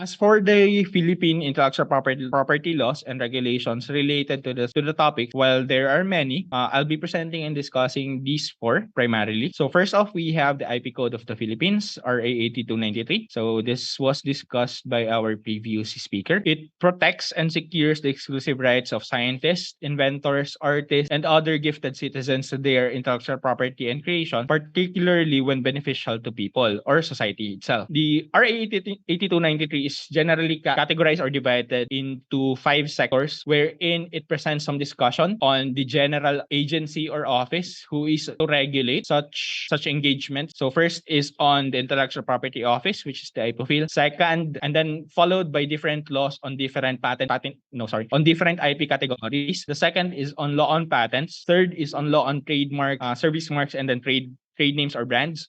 As for the Philippine intellectual property laws and regulations related to the topic, while there are many, I'll be presenting and discussing these four primarily. So first off, we have the IP Code of the Philippines, RA 8293. So this was discussed by our previous speaker. It protects and secures the exclusive rights of scientists, inventors, artists, and other gifted citizens to their intellectual property and creation, particularly when beneficial to people or society itself. The RA 8293 is generally categorized or divided into five sectors wherein it presents some discussion on the general agency or office who is to regulate such engagement. So first is on the intellectual property office, which is the IPOFIL. Second, and then followed by different laws on different on different IP categories. The second is on law on patents. Third is on law on trademark, service marks, and then trade names or brands.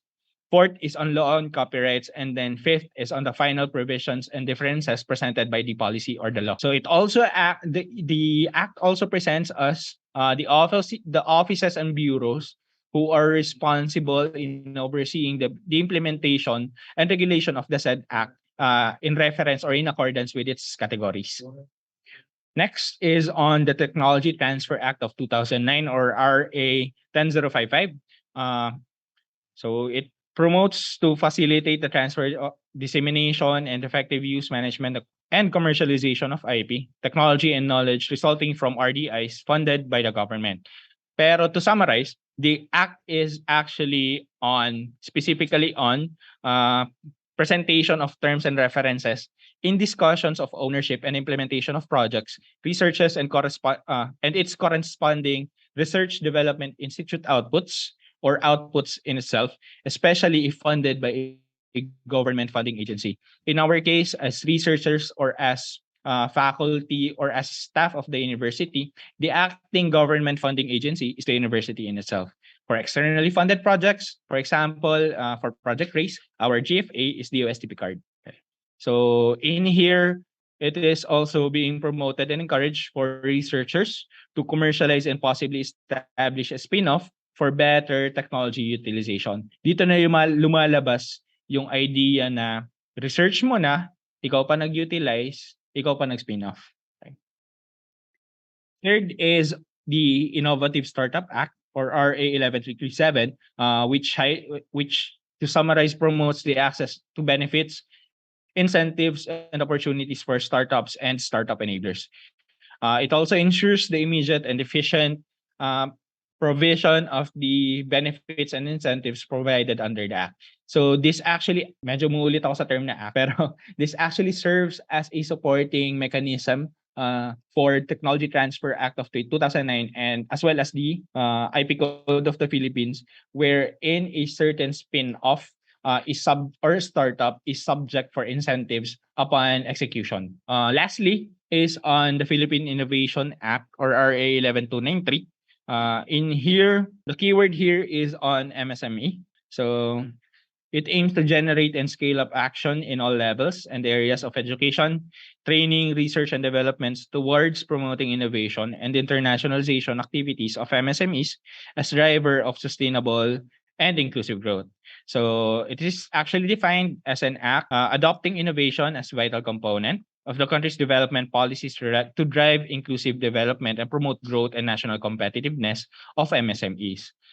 Fourth is on law on copyrights, and then fifth is on the final provisions and differences presented by the policy or the law. So it also the act also presents us the offices and bureaus who are responsible in overseeing the implementation and regulation of the said act in reference or in accordance with its categories. Next is on the Technology Transfer Act of 2009, or RA 10055. So it promotes to facilitate the transfer, dissemination, and effective use, management, and commercialization of IP, technology, and knowledge resulting from RDIs funded by the government. Pero to summarize, the act is actually specifically on presentation of terms and references in discussions of ownership and implementation of projects, researches, and its corresponding research development institute outputs or outputs in itself, especially if funded by a government funding agency. In our case, as researchers or as faculty or as staff of the university, the acting government funding agency is the university in itself. For externally funded projects, for example, for Project RACE, our GFA is the USTP card. Okay. So in here, it is also being promoted and encouraged for researchers to commercialize and possibly establish a spin-off for better technology utilization. Dito na lumalabas yung idea na research mo na, ikaw pa nag-utilize, ikaw pa nag-spin-off. Okay. Third is the Innovative Startup Act, or RA 11337, which to summarize promotes the access to benefits, incentives, and opportunities for startups and startup enablers. It also ensures the immediate and efficient provision of the benefits and incentives provided under the act. So this actually, medyo muulit ako sa term na act, pero this actually serves as a supporting mechanism for Technology Transfer Act of 2009, and as well as the IP Code of the Philippines, wherein a certain spin-off startup is subject for incentives upon execution. Lastly is on the Philippine Innovation Act, or RA 11293. In here, the keyword here is on MSME. So it aims to generate and scale up action in all levels and areas of education, training, research, and developments towards promoting innovation and internationalization activities of MSMEs as driver of sustainable and inclusive growth. So it is actually defined as an act adopting innovation as vital component of the country's development policies to drive inclusive development and promote growth and national competitiveness of MSMEs.